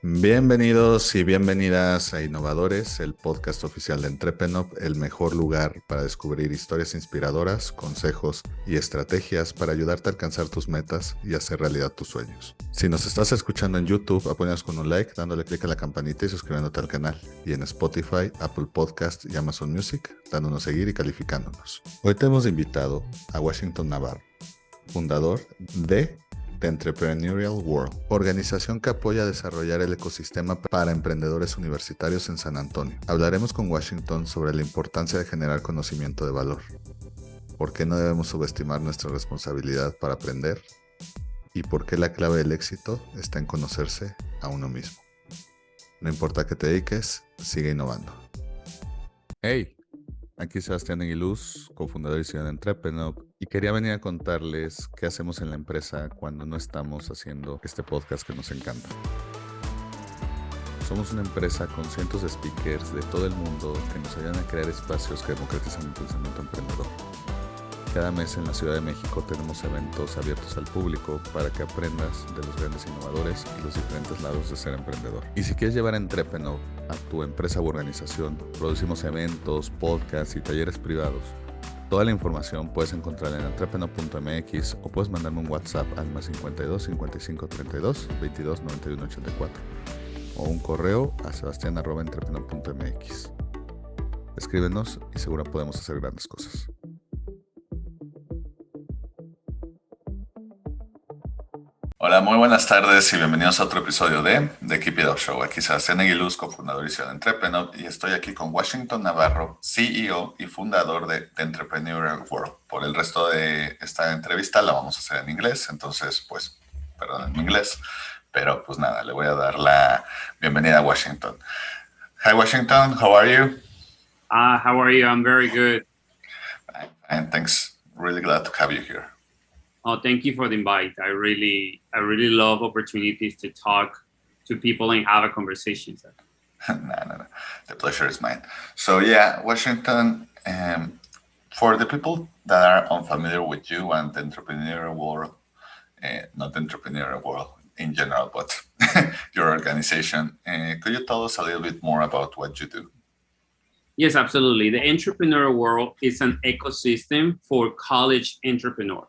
Bienvenidos y bienvenidas a Innovadores, el podcast oficial de EntreprenUp, el mejor lugar para descubrir historias inspiradoras, consejos y estrategias para ayudarte a alcanzar tus metas y hacer realidad tus sueños. Si nos estás escuchando en YouTube, apóyanos con un like, dándole clic a la campanita y suscribiéndote al canal. Y en Spotify, Apple Podcast y Amazon Music, dándonos seguir y calificándonos. Hoy te hemos invitado a Washington Navarro, fundador de The Entrepreneurial World, organización que apoya a desarrollar el ecosistema para emprendedores universitarios en San Antonio. Hablaremos con Washington sobre la importancia de generar conocimiento de valor, por qué no debemos subestimar nuestra responsabilidad para aprender y por qué la clave del éxito está en conocerse a uno mismo. No importa qué te dediques, sigue innovando. Hey, aquí Sebastián Aguiluz, cofundador y CEO de EntreprenUp, y quería venir a contarles qué hacemos en la empresa cuando no estamos haciendo este podcast que nos encanta. Somos una empresa con cientos de speakers de todo el mundo que nos ayudan a crear espacios que democratizan el pensamiento emprendedor. Cada mes en la Ciudad de México tenemos eventos abiertos al público para que aprendas de los grandes innovadores y los diferentes lados de ser emprendedor. Y si quieres llevar EntreprenUp a tu empresa u organización, producimos eventos, podcasts y talleres privados. Toda la información puedes encontrarla en entreprenup.mx o puedes mandarme un WhatsApp al +52 55 32 22 91 84 o un correo a sebastian@entreprenup.mx. Escríbenos y seguro podemos hacer grandes cosas. Hola, muy buenas tardes y bienvenidos a otro episodio de The Keep It Up Show. Aquí Sebastián Aguiluz, cofundador y CEO de EntreprenUp, y estoy aquí con Washington Navarro, CEO y fundador de The Entrepreneurial World. Por el resto de esta entrevista la vamos a hacer en inglés, entonces, pues, perdón en inglés, pero pues nada, le voy a dar la bienvenida a Washington. Hi, Washington, how are you? How are you? I'm very good. And thanks, really glad to have you here. Oh, thank you for the invite. I really love opportunities to talk to people and have a conversation. No. The pleasure is mine. So yeah, Washington, for the people that are unfamiliar with you and the entrepreneurial world, not the entrepreneurial world in general, but your organization, could you tell us a little bit more about what you do? Yes, absolutely. The entrepreneurial world is an ecosystem for college entrepreneurs.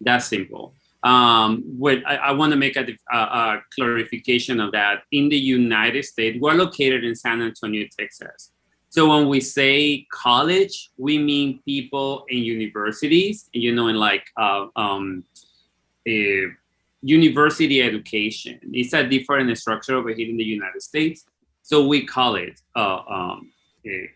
That's simple. I want to make a clarification of that. In the United States, we're located in San Antonio, Texas. So when we say college, we mean people in universities, in like university education. It's a different structure over here in the United States. So we call it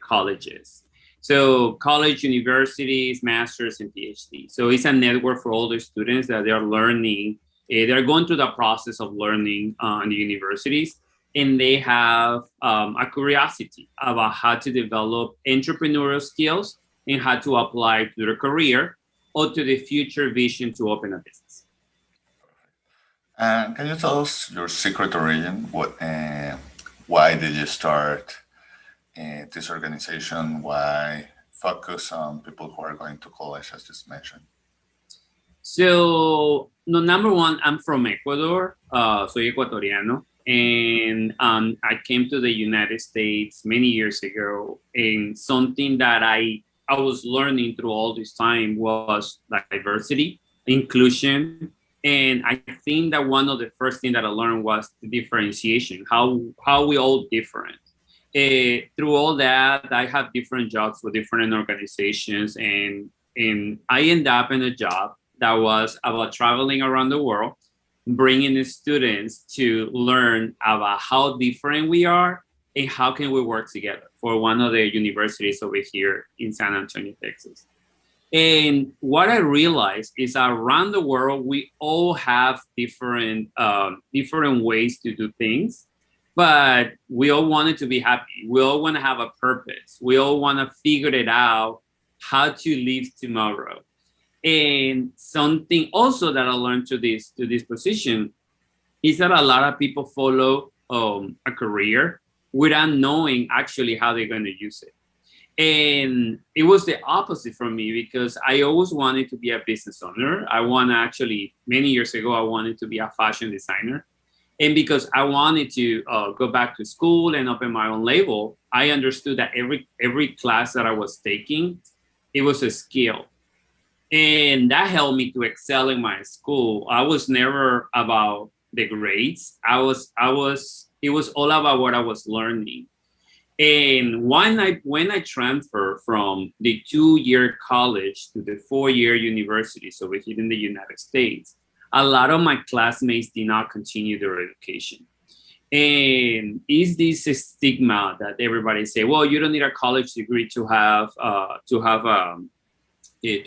colleges. So college, universities, masters, and PhD. So it's a network for all the students that they are learning. They're going through the process of learning in the universities, and they have a curiosity about how to develop entrepreneurial skills and how to apply to their career or to the future vision to open a business. Can you tell us your secret origin? Why did you start this organization? Why focus on people who are going to college, as just mentioned? So, number one, I'm from Ecuador. Soy ecuatoriano. And I came to the United States many years ago. And something that I was learning through all this time was diversity, inclusion. And I think that one of the first things that I learned was the differentiation, how we all different. Through all that, I have different jobs for different organizations, and I end up in a job that was about traveling around the world, bringing the students to learn about how different we are and how can we work together for one of the universities over here in San Antonio, Texas. And what I realized is around the world, we all have different ways to do things. But we all wanted to be happy. We all want to have a purpose. We all want to figure it out how to live tomorrow. And something also that I learned to this position is that a lot of people follow a career without knowing actually how they're going to use it. And it was the opposite for me because I always wanted to be a business owner. Actually, many years ago, I wanted to be a fashion designer. And because I wanted to go back to school and open my own label, I understood that every class that I was taking, it was a skill. And that helped me to excel in my school. I was never about the grades. It was all about what I was learning. And when I transferred from the 2-year college to the 4-year universities over here in the United States, a lot of my classmates did not continue their education. And is this a stigma that everybody say, well, you don't need a college degree to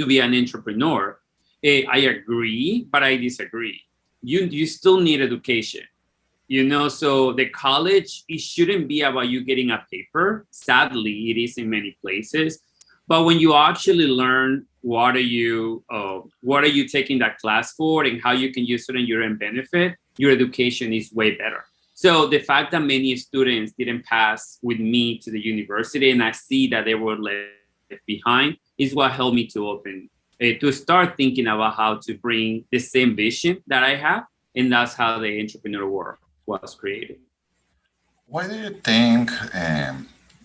be an entrepreneur? I agree, but I disagree. You still need education. So the college, it shouldn't be about you getting a paper. Sadly, it is in many places. But when you actually learn what are you taking that class for and how you can use it in your own benefit, your education is way better. So the fact that many students didn't pass with me to the university and I see that they were left behind is what helped me to start thinking about how to bring the same vision that I have. And that's how the entrepreneur world was created. Why do you think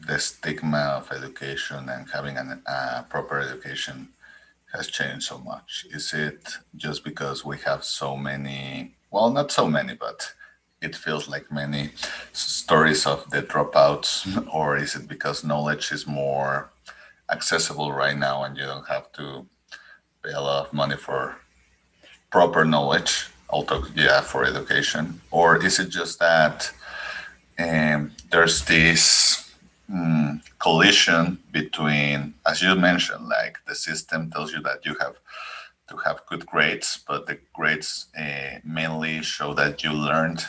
the stigma of education and having a proper education has changed so much? Is it just because we have so many, well, not so many, but it feels like many stories of the dropouts, or is it because knowledge is more accessible right now and you don't have to pay a lot of money for proper knowledge, although, yeah, for education? Or is it just that there's this collision between, as you mentioned, like the system tells you that you have to have good grades, but the grades mainly show that you learned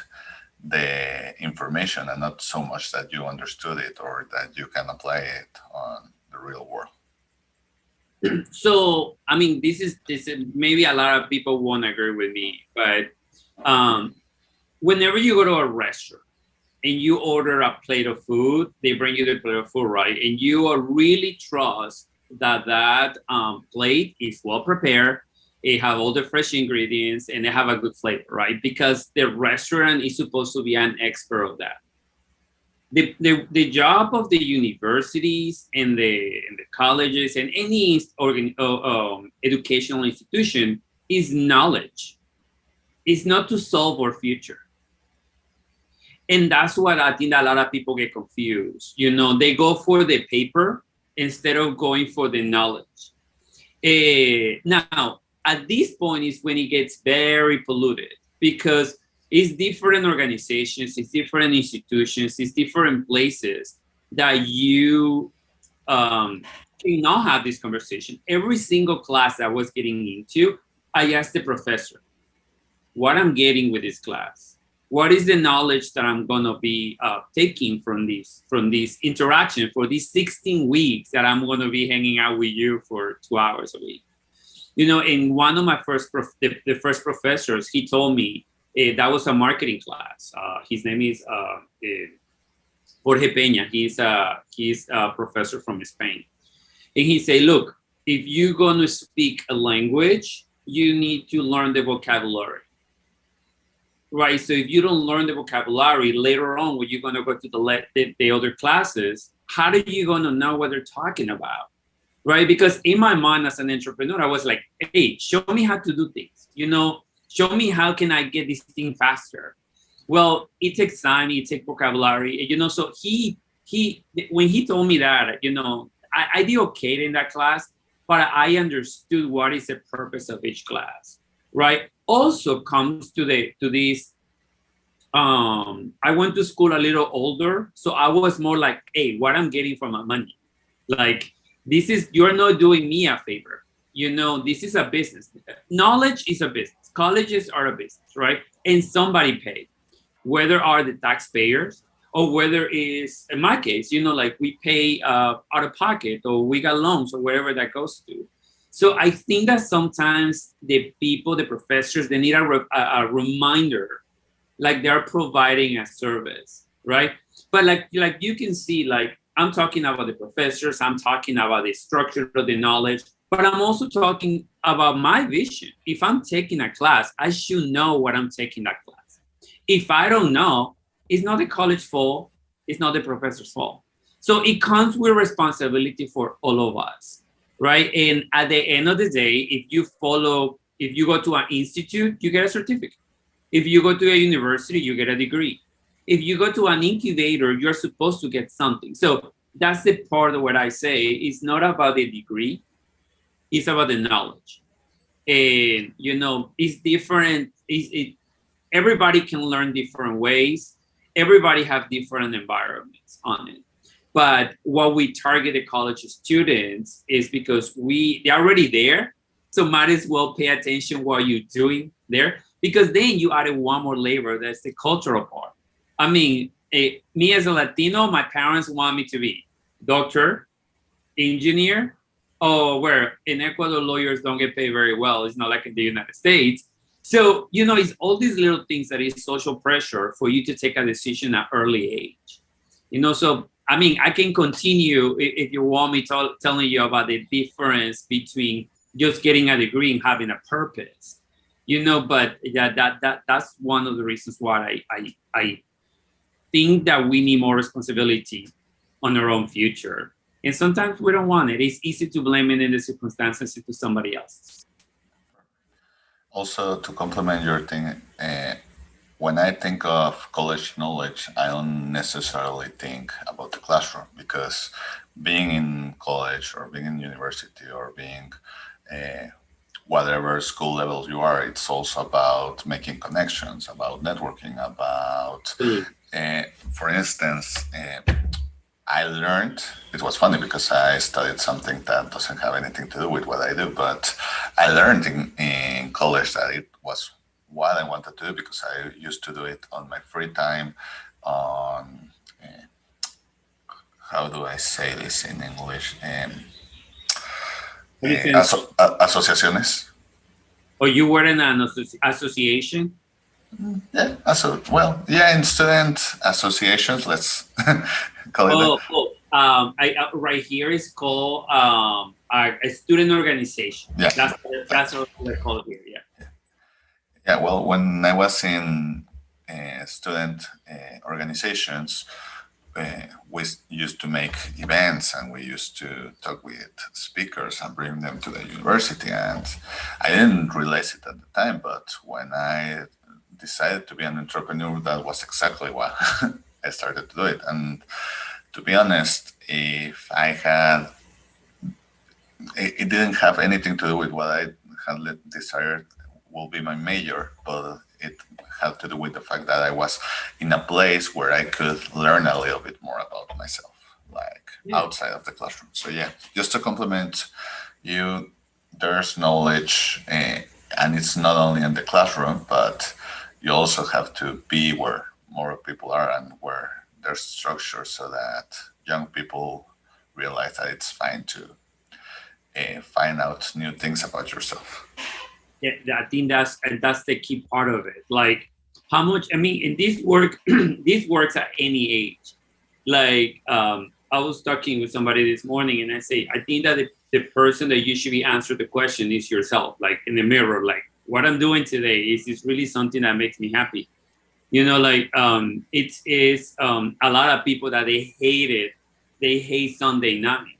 the information and not so much that you understood it or that you can apply it on the real world? So, I mean, this is maybe a lot of people won't agree with me, but whenever you go to a restaurant and you order a plate of food, they bring you the plate of food, right? And you really trust that plate is well prepared, it have all the fresh ingredients, and they have a good flavor, right? Because the restaurant is supposed to be an expert of that. The job of the universities and the colleges and any educational institution is knowledge. It's not to solve our future. And that's what I think a lot of people get confused. They go for the paper instead of going for the knowledge. Now, at this point is when it gets very polluted because it's different organizations, it's different institutions, it's different places that you cannot have this conversation. Every single class I was getting into, I asked the professor, what I'm getting with this class? What is the knowledge that I'm going to be taking from this interaction for these 16 weeks that I'm going to be hanging out with you for 2 hours a week? In one of my first professors, he told me that was a marketing class. His name is Jorge Peña. He's a professor from Spain. And he said, look, if you're going to speak a language, you need to learn the vocabulary. Right, so if you don't learn the vocabulary later on, when you're going to go to the other classes, how are you going to know what they're talking about? Right, because in my mind as an entrepreneur, I was like, hey, show me how to do things. Show me how can I get this thing faster. Well, it takes time, it takes vocabulary. So he when he told me that, I did okay in that class, but I understood what is the purpose of each class. Right. Also comes to this. I went to school a little older, so I was more like, hey, what I'm getting from my money, like you're not doing me a favor. This is a business. Knowledge is a business. Colleges are a business, right? And somebody paid, whether are the taxpayers or whether is, in my case, like we pay out of pocket or we got loans or wherever that goes to. So I think that sometimes the professors, they need a reminder, like they're providing a service, right? But like you can see, like I'm talking about the professors, I'm talking about the structure of the knowledge, but I'm also talking about my vision. If I'm taking a class, I should know what I'm taking that class. If I don't know, it's not the college fault, it's not the professor's fault. So it comes with responsibility for all of us, right? And at the end of the day, if you go to an institute, you get a certificate. If you go to a university, you get a degree. If you go to an incubator, you're supposed to get something. So that's the part of what I say. It's not about the degree, it's about the knowledge. And, you know, it's different. Everybody can learn different ways. Everybody have different environments on it. But what we target the college students is because they're already there. So might as well pay attention what you're doing there, because then you added one more labor, that's the cultural part. I mean, me as a Latino, my parents want me to be doctor, engineer, or where in Ecuador lawyers don't get paid very well. It's not like in the United States. So, you know, it's all these little things that is social pressure for you to take a decision at early age. You know, so, I mean, I can continue if you want me telling you about the difference between just getting a degree and having a purpose. You know, but yeah, that's one of the reasons why I think that we need more responsibility on our own future. And sometimes we don't want it. It's easy to blame it in the circumstances to somebody else. Also, to complement your thing, when I think of college knowledge, I don't necessarily think about the classroom, because being in college or being in university or being whatever school level you are, it's also about making connections, about networking, about, for instance, I learned, it was funny because I studied something that doesn't have anything to do with what I do, but I learned in college that it was what I wanted to do, because I used to do it on my free time on, how do I say this in English? Asociaciones. Or you were in an association? Yeah, in student associations, let's call it that. Right here is called a student organization. Yeah. That's what they call it here, yeah. Yeah, well, when I was in student organizations, we used to make events and we used to talk with speakers and bring them to the university. And I didn't realize it at the time, but when I decided to be an entrepreneur, that was exactly why I started to do it. And to be honest, if I had, it didn't have anything to do with what I had desired will be my major, but it had to do with the fact that I was in a place where I could learn a little bit more about myself, like outside of the classroom. So yeah, just to complement you, there's knowledge, and it's not only in the classroom, but you also have to be where more people are and where there's structure, so that young people realize that it's fine to find out new things about yourself. Yeah, I think that's the key part of it. Like how much, I mean, in this work, this works at any age. Like I was talking with somebody this morning and I say, I think that the person that usually answer the question is yourself, like in the mirror, like what I'm doing today, is this really something that makes me happy? You know, like it is a lot of people that they hate Sunday night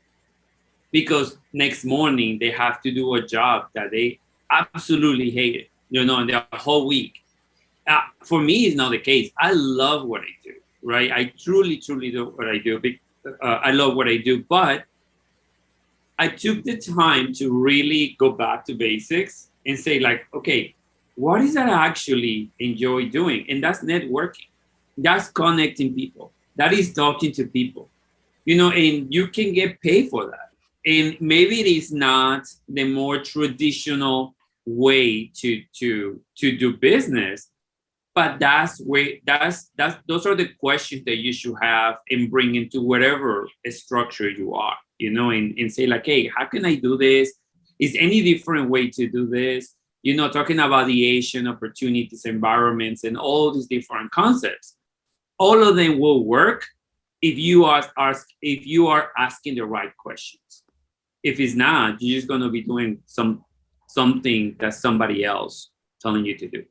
because next morning they have to do a job that they absolutely hate it, you know, and the whole week. For me, it's not the case. I love what I do, right? I truly do what I do. I love what I do, but I took the time to really go back to basics and say like, okay, what is that I actually enjoy doing? And that's networking. That's connecting people. That is talking to people, you know, and you can get paid for that. And maybe it is not the more traditional way to do business, but those are the questions that you should have and bring into whatever structure you are, you know, and say like, hey, how can I do this? Is any different way to do this? You know, talking about the Asian opportunities, environments, and all these different concepts. All of them will work if you are asking the right questions. If it's not, you're just going to be doing something that somebody else telling you to do.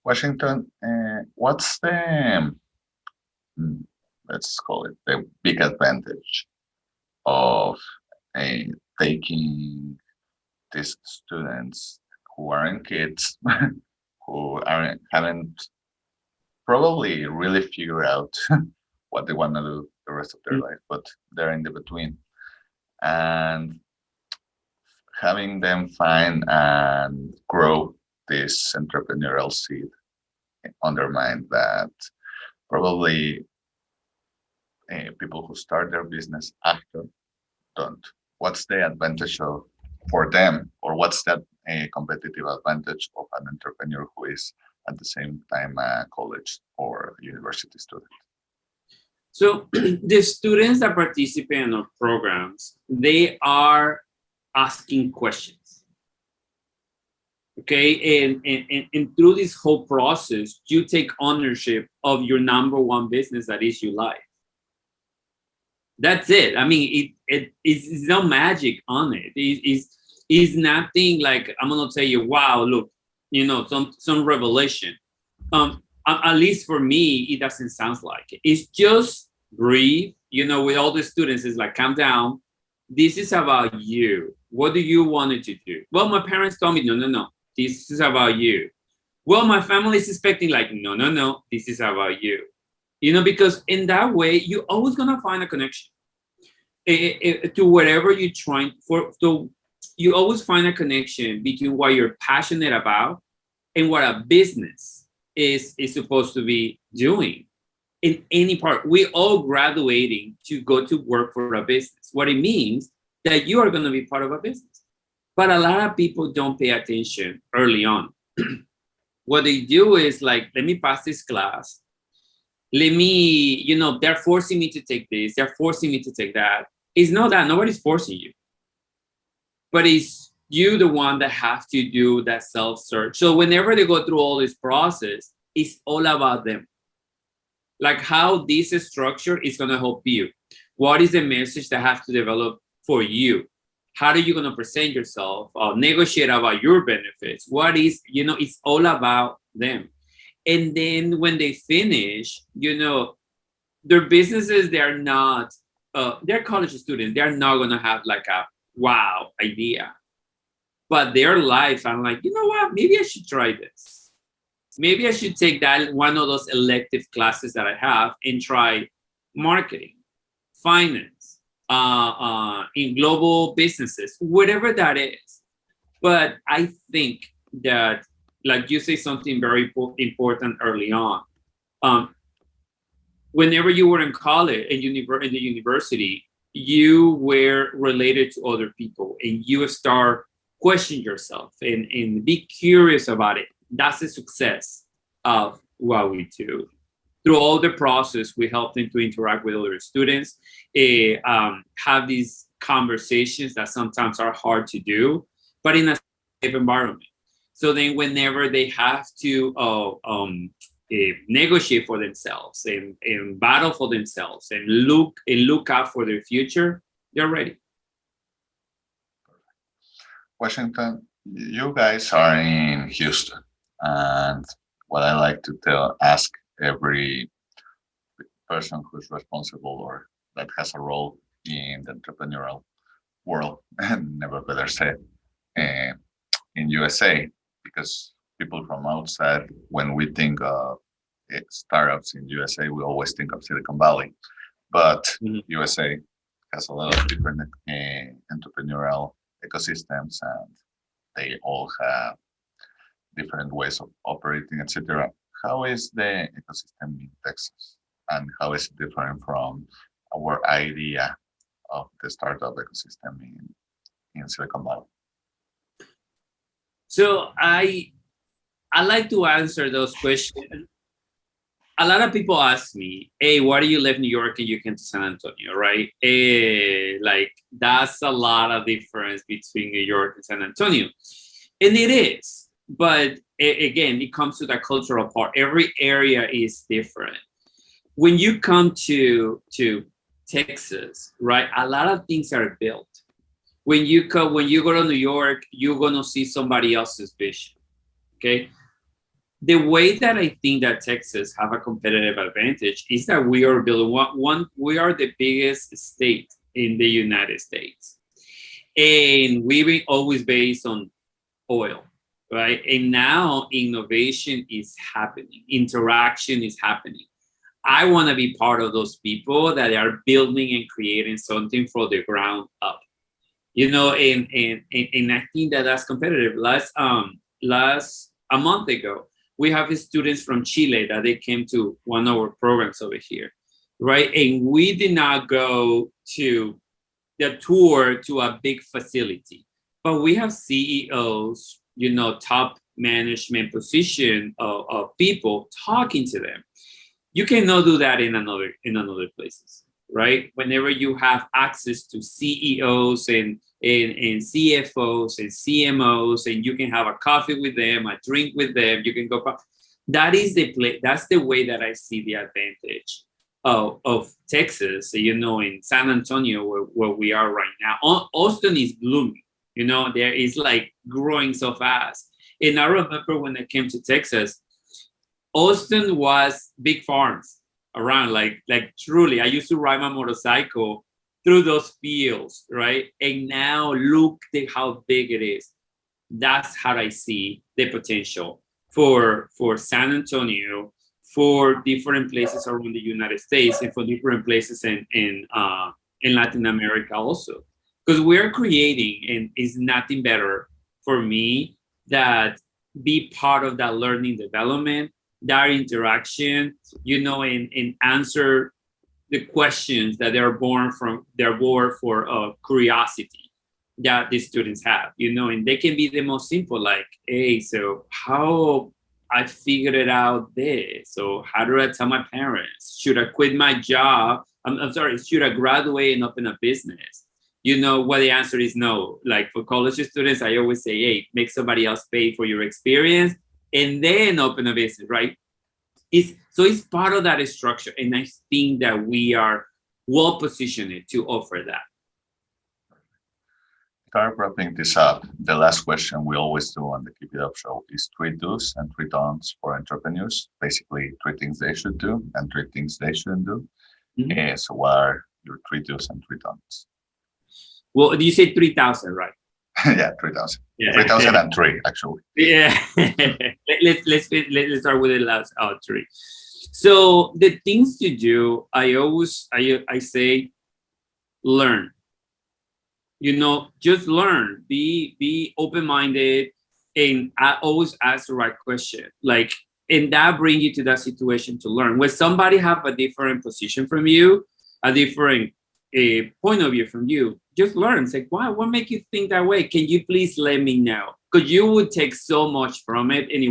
Washington, what's the, let's call it the big advantage of taking these students who aren't kids, who haven't probably really figured out what they want to do the rest of their life, but they're in the between, and having them find and grow this entrepreneurial seed on their mind that probably people who start their business after don't. What's the advantage for them, or what's that competitive advantage of an entrepreneur who is at the same time a college or university student? So the students that participate in our programs, they are asking questions. Okay, and through this whole process, you take ownership of your number one business, that is your life. That's it. I mean, it's no magic on it. It's nothing like I'm gonna tell you, wow, look, some revelation. At least for me, it doesn't sound like it. It's just breathe. With all the students, it's like, calm down. This is about you. What do you want to do? Well, my parents told me, no. This is about you. Well, my family is expecting, like, no. This is about you. Because in that way, you're always gonna find a connection to whatever you're trying for. So you always find a connection between what you're passionate about and what a business is supposed to be doing. In any part, we're all graduating to go to work for a business. What it means that you are going to be part of a business. But a lot of people don't pay attention early on. What they do is like, let me pass this class. Let me, they're forcing me to take this. They're forcing me to take that. It's not that. Nobody's forcing you. But it's you, the one that have to do that self-search. So whenever they go through all this process, it's all about them. Like how this structure is going to help you. What is the message that has to develop for you? How are you going to present yourself? Negotiate about your benefits. What is, it's all about them. And then when they finish, their businesses, they're not, they're college students. They're not going to have like a wow idea. But their lives, I'm like, you know what? Maybe I should try this. Maybe I should take that one of those elective classes that I have and try marketing, finance, in global businesses, whatever that is. But I think that, like you say something very important early on. Whenever you were in college and in the university, you were related to other people and you start questioning yourself and be curious about it. That's the success of what we do. Through all the process, we help them to interact with other students, have these conversations that sometimes are hard to do, but in a safe environment. So then whenever they have to negotiate for themselves and battle for themselves and look out for their future, they're ready. Washington, you guys are in Houston, and what I like to ask every person who's responsible or that has a role in the entrepreneurial world, and never better said, in USA, because people from outside, when we think of startups in USA, we always think of Silicon Valley, but USA has a lot of different entrepreneurial ecosystems, and they all have different ways of operating, etc. How is the ecosystem in Texas, and how is it different from our idea of the startup ecosystem in Silicon Valley? So I like to answer those questions. A lot of people ask me, hey, why do you live in New York and you came to San Antonio, right? Like, that's a lot of difference between New York and San Antonio. And it is. But again, it comes to that cultural part. Every area is different. when you come to Texas, right, a lot of things are built. When you go to New York, you're gonna see somebody else's vision. Okay. The way that I think that Texas have a competitive advantage is that we are building we are the biggest state in the United States. And we've been always based on oil, right? And now innovation is happening, interaction is happening. I want to be part of those people that are building and creating something from the ground up, you know, and I think that that's competitive. Last a month ago, we have students from Chile that they came to one of our programs over here, right? And we did not go to the tour to a big facility, but we have CEOs, you know, top management position of people talking to them. You cannot do that in another places, right? Whenever you have access to CEOs and CFOs and CMOs, and you can have a coffee with them, a drink with them, you can go. That is the play. That's the way that I see the advantage of Texas. You know, in San Antonio, where we are right now, Austin is blooming. You know, there is like growing so fast. And I remember when I came to Texas, Austin was big farms around, like truly. I used to ride my motorcycle through those fields, right? And now look at how big it is. That's how I see the potential for San Antonio, for different places around the United States, and for different places in Latin America also. Because we're creating, and it's nothing better for me that be part of that learning development, that interaction, you know, and answer the questions that they're born for curiosity that the students have, you know, and they can be the most simple, like, hey, so how I figured it out this. So how do I tell my parents? Should I quit my job? I'm sorry, should I graduate and open a business? You know, what the answer is no. Like for college students, I always say, hey, make somebody else pay for your experience and then open a business, right? It's part of that structure. And I think that we are well positioned to offer that. Start wrapping this up. The last question we always do on the Keep It Up show is 3 do's and 3 don'ts for entrepreneurs. Basically, 3 things they should do and 3 things they shouldn't do. Mm-hmm. So what are your 3 do's and 3 don'ts? Well, you say 3,000, right? Yeah, 3,000. Yeah. 3,003, actually. Yeah. let's start with the last 3. So the things to do, I say, learn. You know, just learn. Be open-minded, and I always ask the right question. Like, and that brings you to that situation to learn. When somebody have a different position from you, a different point of view from you, just learn. Say, why? What make you think that way? Can you please let me know? Because you will take so much from it, and it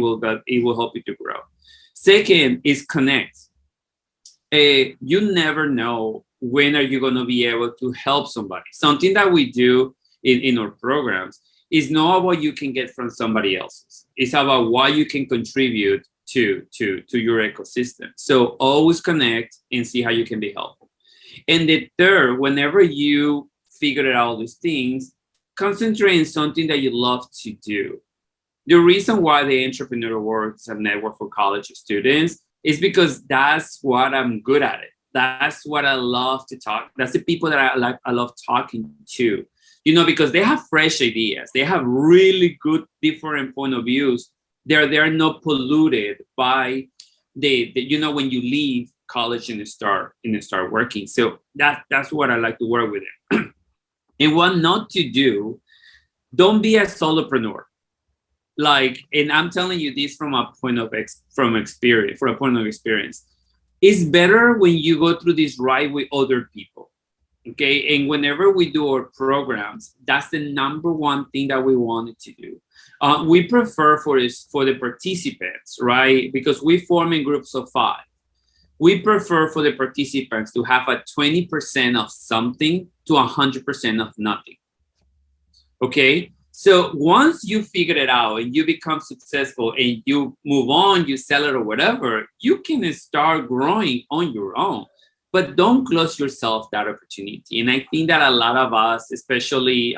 will help you to grow. Second is connect. You never know when are you going to be able to help somebody. Something that we do in our programs is not what you can get from somebody else's. It's about what you can contribute to your ecosystem. So always connect and see how you can be helpful. And the third, whenever you figure out all these things, concentrate on something that you love to do. The reason why the Entrepreneurial World is a network for college students is because that's what I'm good at it. That's what I love to talk. That's the people that I love talking to, you know, because they have fresh ideas. They have really good different point of views. They're not polluted by the you know, when you leave college and start working. So that's what I like to work with them. And what not to do, don't be a solopreneur. Like, and I'm telling you this from a point of experience. It's better when you go through this ride with other people. Okay. And whenever we do our programs, that's the number one thing that we wanted to do. We prefer for the participants, right? Because we form in groups of 5. We prefer for the participants to have a 20% of something to 100% of nothing. Okay. So once you figure it out and you become successful and you move on, you sell it or whatever, you can start growing on your own. But don't close yourself that opportunity. And I think that a lot of us, especially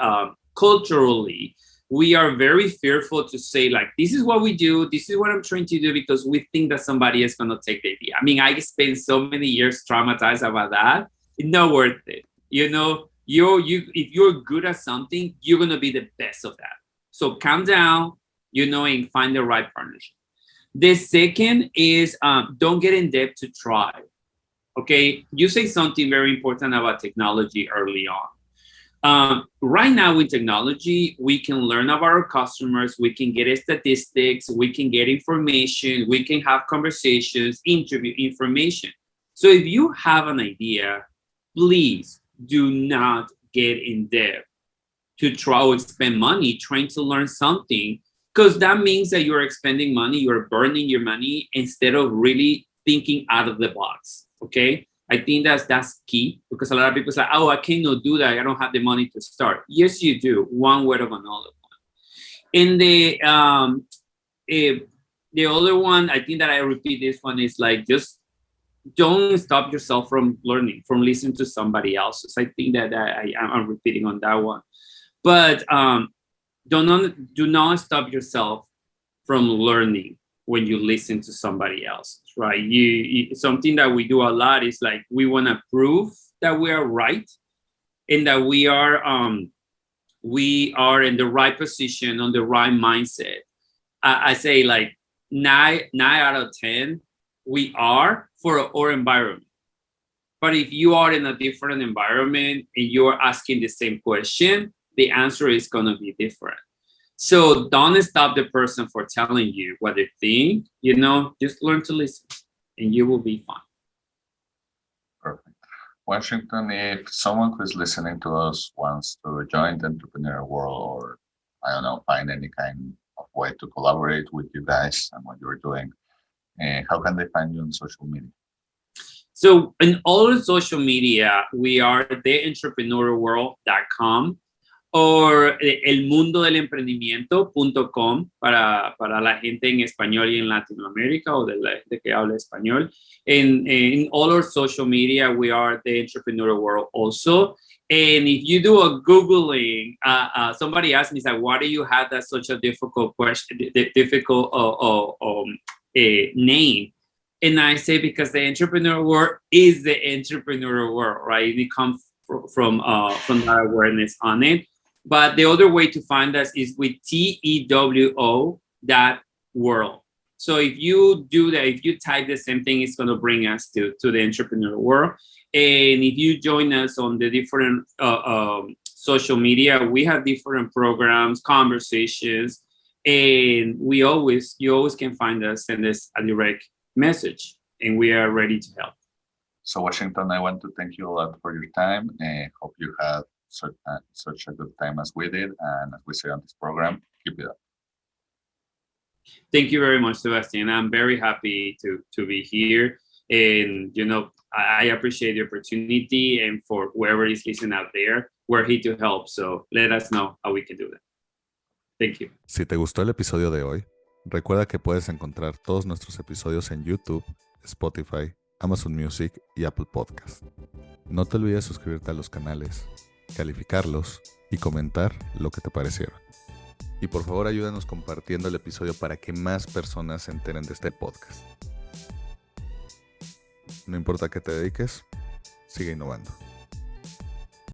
culturally, we are very fearful to say, like, this is what we do, this is what I'm trying to do, because we think that somebody is going to take the idea. I mean, I spent so many years traumatized about that. It's not worth it. You know, if you're good at something, you're going to be the best of that. So calm down, you know, and find the right partnership. The second is don't get in debt to try. Okay, you say something very important about technology early on. Right now with technology, we can learn about our customers, we can get statistics, we can get information, we can have conversations, interview information. So if you have an idea, please do not get in debt to try to spend money trying to learn something, because that means that you're expending money, you're burning your money instead of really thinking out of the box. Okay. I think that's key, because a lot of people say, oh, I cannot do that, I don't have the money to start. Yes, you do, one way or another one. And the other one, I think that I repeat this one, is like, just don't stop yourself from learning, from listening to somebody else's. I think that I'm repeating on that one. But do not stop yourself from learning when you listen to somebody else, right? Something that we do a lot is like, we want to prove that we are right and that we are in the right position, on the right mindset. I say like 9 out of 10, we are for our environment. But if you are in a different environment and you're asking the same question, the answer is going to be different. So don't stop the person for telling you what they think, you know, just learn to listen and you will be fine. Perfect. Washington, if someone who's listening to us wants to join the entrepreneurial world, or, I don't know, find any kind of way to collaborate with you guys and what you're doing, how can they find you on social media? So in all the social media, we are theentrepreneurialworld.com or elmundodelemprendimiento.com para la gente en español y en Latinoamérica, o de la gente que habla español. In all our social media, we are the Entrepreneurial World also. And if you do a Googling, somebody asked me, like, why do you have that such a difficult question, name? And I say, because the entrepreneurial world is the entrepreneurial world, right? It comes from that awareness on it. But the other way to find us is with TEWO.world. So if you do that, if you type the same thing, it's going to bring us to the entrepreneurial world. And if you join us on the different social media, we have different programs, conversations, and you always can find us, send us a direct message, and we are ready to help. So Washington, I want to thank you a lot for your time, and hope you had such a good time as we did, and as we say on this program, keep it up. Thank you very much, Sebastian. I'm very happy to be here, and you know, I appreciate the opportunity, and for whoever is listening out there, we're here to help, so let us know how we can do that. Thank you. Si te gustó el episodio de hoy, recuerda que puedes encontrar todos nuestros episodios en YouTube, Spotify, Amazon Music y Apple Podcast. No te olvides suscribirte a los canales, calificarlos y comentar lo que te parecieron. Y por favor ayúdanos compartiendo el episodio para que más personas se enteren de este podcast. No importa a qué te dediques, sigue innovando.